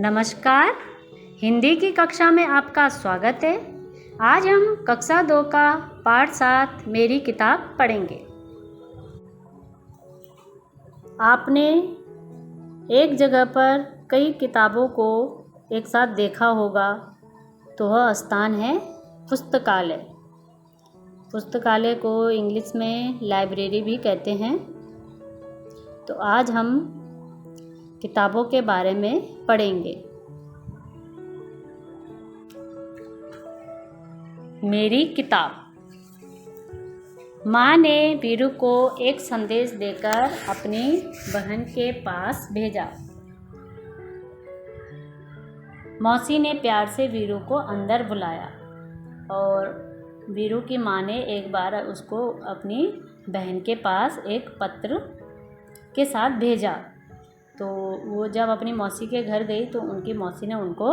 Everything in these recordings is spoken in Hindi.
नमस्कार। हिंदी की कक्षा में आपका स्वागत है। आज हम कक्षा 2 का पाठ 7 मेरी किताब पढ़ेंगे। आपने एक जगह पर कई किताबों को एक साथ देखा होगा, तो वह स्थान है पुस्तकालय। पुस्तकालय को इंग्लिश में लाइब्रेरी भी कहते हैं। तो आज हम किताबों के बारे में पढ़ेंगे। मेरी किताब। माँ ने वीरू को एक संदेश देकर अपनी बहन के पास भेजा। मौसी ने प्यार से वीरू को अंदर बुलाया और वीरू की माँ ने एक बार उसको अपनी बहन के पास एक पत्र के साथ भेजा। तो वो जब अपनी मौसी के घर गई तो उनकी मौसी ने उनको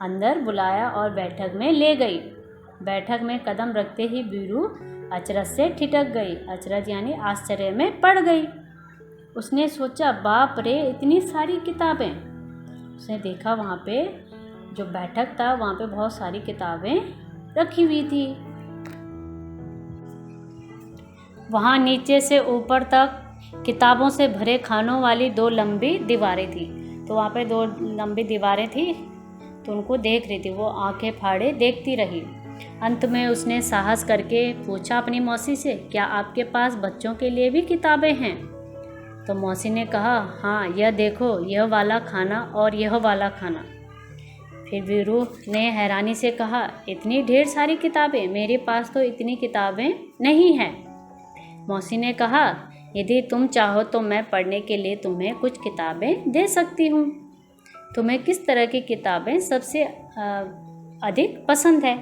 अंदर बुलाया और बैठक में ले गई। बैठक में कदम रखते ही वीरू अचरज से ठिठक गई। अचरज यानी आश्चर्य में पड़ गई। उसने सोचा, बाप रे, इतनी सारी किताबें। उसने देखा वहाँ पे जो बैठक था वहाँ पे बहुत सारी किताबें रखी हुई थी। वहाँ नीचे से ऊपर तक किताबों से भरे खानों वाली 2 लंबी दीवारें थी। तो वहाँ पे 2 लंबी दीवारें थी, तो उनको देख रही थी। वो आंखें फाड़े देखती रही। अंत में उसने साहस करके पूछा अपनी मौसी से, क्या आपके पास बच्चों के लिए भी किताबें हैं? तो मौसी ने कहा, हाँ, यह देखो, यह वाला खाना और यह वाला खाना। फिर वीरू ने हैरानी से कहा, इतनी ढेर सारी किताबें? मेरे पास तो इतनी किताबें नहीं हैं। मौसी ने कहा, यदि तुम चाहो तो मैं पढ़ने के लिए तुम्हें कुछ किताबें दे सकती हूँ। तुम्हें किस तरह की किताबें सबसे अधिक पसंद है?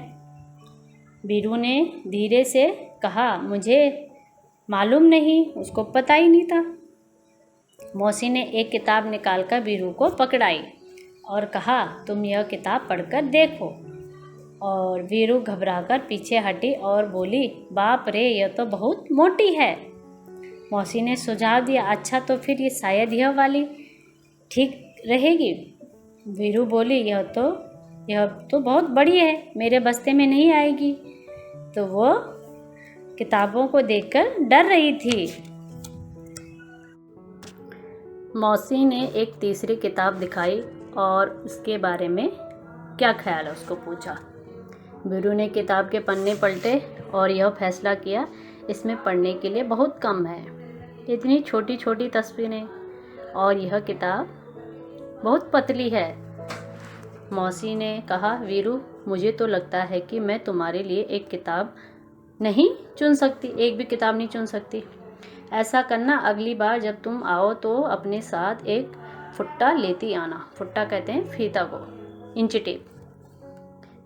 वीरू ने धीरे से कहा, मुझे मालूम नहीं, उसको पता ही नहीं था। मौसी ने एक किताब निकालकर वीरू को पकड़ाई और कहा, तुम यह किताब पढ़कर देखो। और वीरू घबराकर पीछे हटी और बोली, बाप रे, यह तो बहुत मोटी है। मौसी ने सुझाव दिया, अच्छा, तो फिर ये शायद यह वाली ठीक रहेगी। वीरू बोली, यह तो बहुत बड़ी है, मेरे बस्ते में नहीं आएगी। तो वो किताबों को देखकर डर रही थी। मौसी ने एक तीसरी किताब दिखाई और उसके बारे में क्या ख्याल है उसको पूछा। वीरू ने किताब के पन्ने पलटे और यह फैसला किया, इसमें पढ़ने के लिए बहुत कम है। इतनी छोटी छोटी तस्वीरें और यह किताब बहुत पतली है। मौसी ने कहा, वीरू, मुझे तो लगता है कि मैं तुम्हारे लिए एक किताब नहीं चुन सकती, एक भी किताब नहीं चुन सकती। ऐसा करना, अगली बार जब तुम आओ तो अपने साथ एक फुट्टा लेती आना। फुट्टा कहते हैं फीता को, इंची टेप।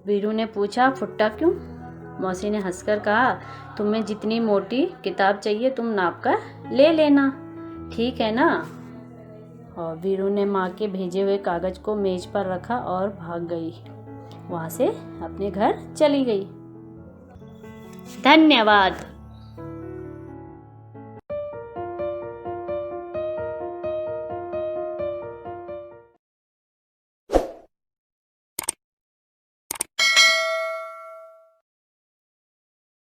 वीरू ने पूछा, फुट्टा क्यों? मौसी ने हंसकर कहा, तुम्हें जितनी मोटी किताब चाहिए तुम नाप कर ले लेना, ठीक है ना? और वीरू ने माँ के भेजे हुए कागज को मेज पर रखा और भाग गई। वहाँ से अपने घर चली गई। धन्यवाद।